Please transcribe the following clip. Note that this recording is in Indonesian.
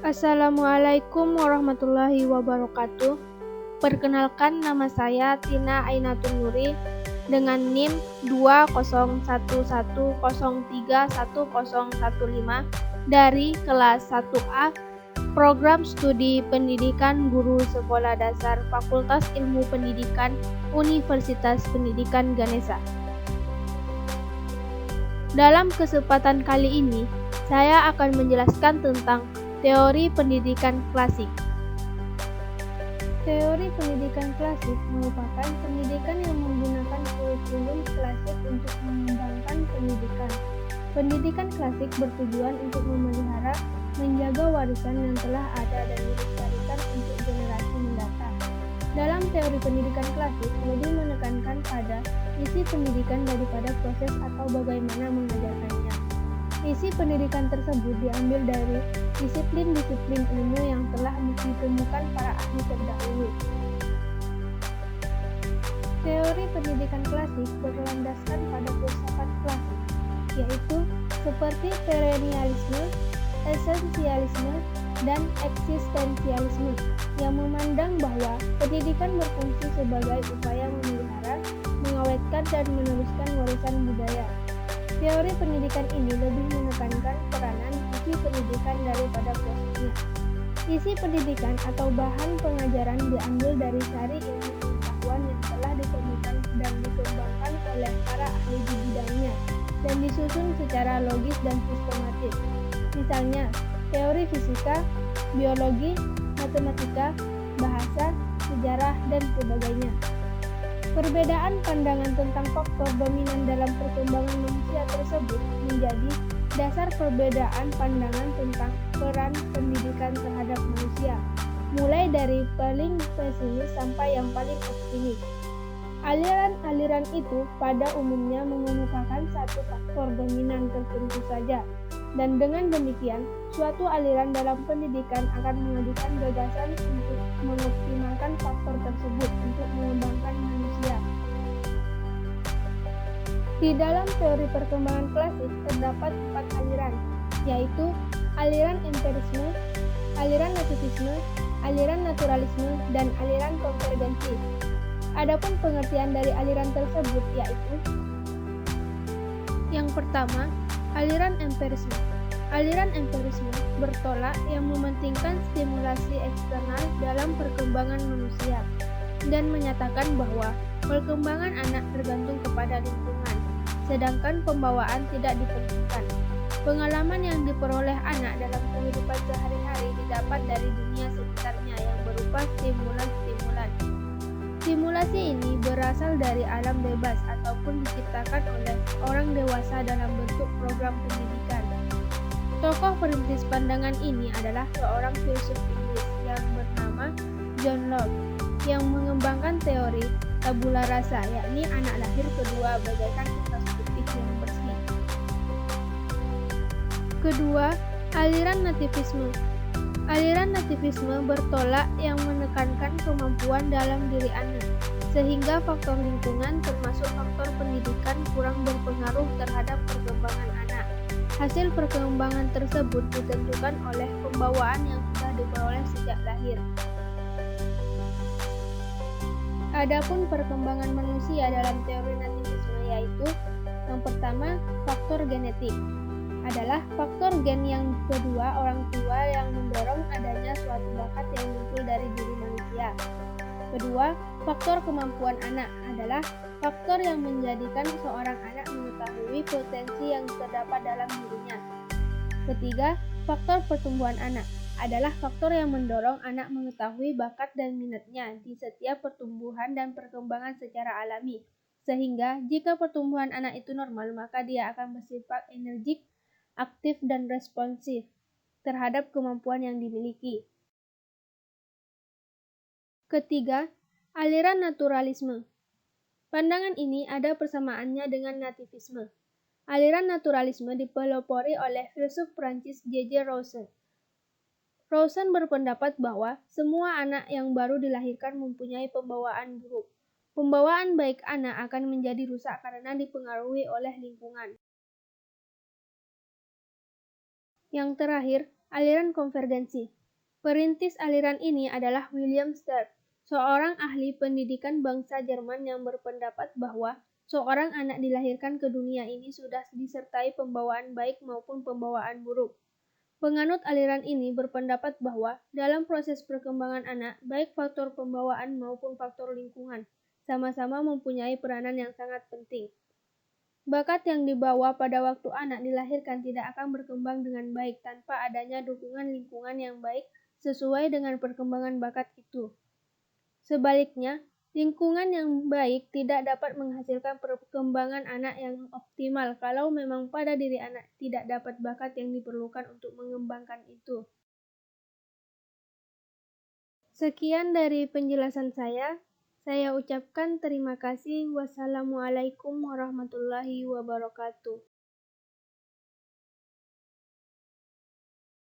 Assalamualaikum warahmatullahi wabarakatuh. Perkenalkan, nama saya Tina Ainatun Nuri dengan NIM 20110310115 dari kelas 1A Program Studi Pendidikan Guru Sekolah Dasar Fakultas Ilmu Pendidikan Universitas Pendidikan Ganesha. Dalam kesempatan kali ini, saya akan menjelaskan tentang teori pendidikan klasik. Teori pendidikan klasik merupakan pendidikan yang menggunakan kurikulum klasik untuk mengembangkan pendidikan. Pendidikan klasik bertujuan untuk memelihara, menjaga warisan yang telah ada dan dilestarikan untuk generasi mendatang. Dalam teori pendidikan klasik, lebih menekankan pada isi pendidikan daripada proses atau bagaimana mengajarkannya. Isi pendidikan tersebut diambil dari disiplin-disiplin ilmu yang telah ditemukan para ahli terdahulu. Teori pendidikan klasik berlandaskan pada filsafat klasik, yaitu seperti perennialisme, esensialisme, dan eksistensialisme, yang memandang bahwa pendidikan berfungsi sebagai upaya memelihara, mengawetkan, dan meneruskan warisan budaya. Teori pendidikan ini lebih menekankan peranan isi pendidikan daripada prosesnya. Isi pendidikan atau bahan pengajaran diambil dari sari ilmu pengetahuan yang telah ditemukan dan dikembangkan oleh para ahli di bidangnya dan disusun secara logis dan sistematis. Misalnya, teori fisika, biologi, matematika, bahasa, sejarah, dan sebagainya. Perbedaan pandangan tentang faktor dominan dalam perkembangan manusia tersebut menjadi dasar perbedaan pandangan tentang peran pendidikan terhadap manusia, mulai dari paling pesimis sampai yang paling optimis. Aliran-aliran itu pada umumnya mengemukakan satu faktor dominan tertentu saja, dan dengan demikian, suatu aliran dalam pendidikan akan mengajukan gagasan untuk mengoptimalkan faktor tersebut untuk mengembangkan manusia. Di dalam teori perkembangan klasik terdapat 4 aliran, yaitu aliran empirisme, aliran nativisme, aliran naturalisme, dan aliran konvergensi. Adapun pengertian dari aliran tersebut yaitu: yang pertama, aliran empirisme. Aliran empirisme bertolak yang mementingkan stimulasi eksternal dalam perkembangan manusia dan menyatakan bahwa perkembangan anak tergantung kepada lingkungan, sedangkan pembawaan tidak dipentingkan. Pengalaman yang diperoleh anak dalam kehidupan sehari-hari didapat dari dunia sekitarnya yang berupa stimulan-stimulan. Stimulasi ini berasal dari alam bebas ataupun diciptakan oleh orang dewasa dalam bentuk program pendidikan. Tokoh perintis pandangan ini adalah seorang filsuf Inggris yang bernama John Locke, yang mengembangkan teori tabula rasa, yakni anak lahir kedua bagaikan kertas putih yang bersih. Kedua, aliran nativisme. Aliran nativisme bertolak yang menekankan kemampuan dalam diri anak, sehingga faktor lingkungan termasuk faktor pendidikan kurang berpengaruh terhadap perkembangan anak. Hasil perkembangan tersebut ditentukan oleh pembawaan yang sudah diperoleh sejak lahir. Adapun perkembangan manusia dalam teori nativisme yaitu: yang pertama, faktor genetik adalah faktor gen. Yang kedua, orang tua yang mendorong adanya suatu bakat yang muncul dari diri manusia. Kedua, faktor kemampuan anak adalah faktor yang menjadikan seorang anak mengetahui potensi yang terdapat dalam dirinya. Ketiga, faktor pertumbuhan anak adalah faktor yang mendorong anak mengetahui bakat dan minatnya di setiap pertumbuhan dan perkembangan secara alami, sehingga jika pertumbuhan anak itu normal, maka dia akan bersifat energik, aktif, dan responsif terhadap kemampuan yang dimiliki. Ketiga, aliran naturalisme. Pandangan ini ada persamaannya dengan nativisme. Aliran naturalisme dipelopori oleh filsuf Prancis J.J. Rousseau. Rousseau berpendapat bahwa semua anak yang baru dilahirkan mempunyai pembawaan buruk. Pembawaan baik anak akan menjadi rusak karena dipengaruhi oleh lingkungan. Yang terakhir, Aliran konvergensi. Perintis aliran ini adalah William Stern, seorang ahli pendidikan bangsa Jerman yang berpendapat bahwa seorang anak dilahirkan ke dunia ini sudah disertai pembawaan baik maupun pembawaan buruk. Penganut aliran ini berpendapat bahwa dalam proses perkembangan anak, baik faktor pembawaan maupun faktor lingkungan sama-sama mempunyai peranan yang sangat penting. Bakat yang dibawa pada waktu anak dilahirkan tidak akan berkembang dengan baik tanpa adanya dukungan lingkungan yang baik sesuai dengan perkembangan bakat itu. Sebaliknya, lingkungan yang baik tidak dapat menghasilkan perkembangan anak yang optimal kalau memang pada diri anak tidak dapat bakat yang diperlukan untuk mengembangkan itu. Sekian dari penjelasan saya. Saya ucapkan terima kasih. Wassalamualaikum warahmatullahi wabarakatuh.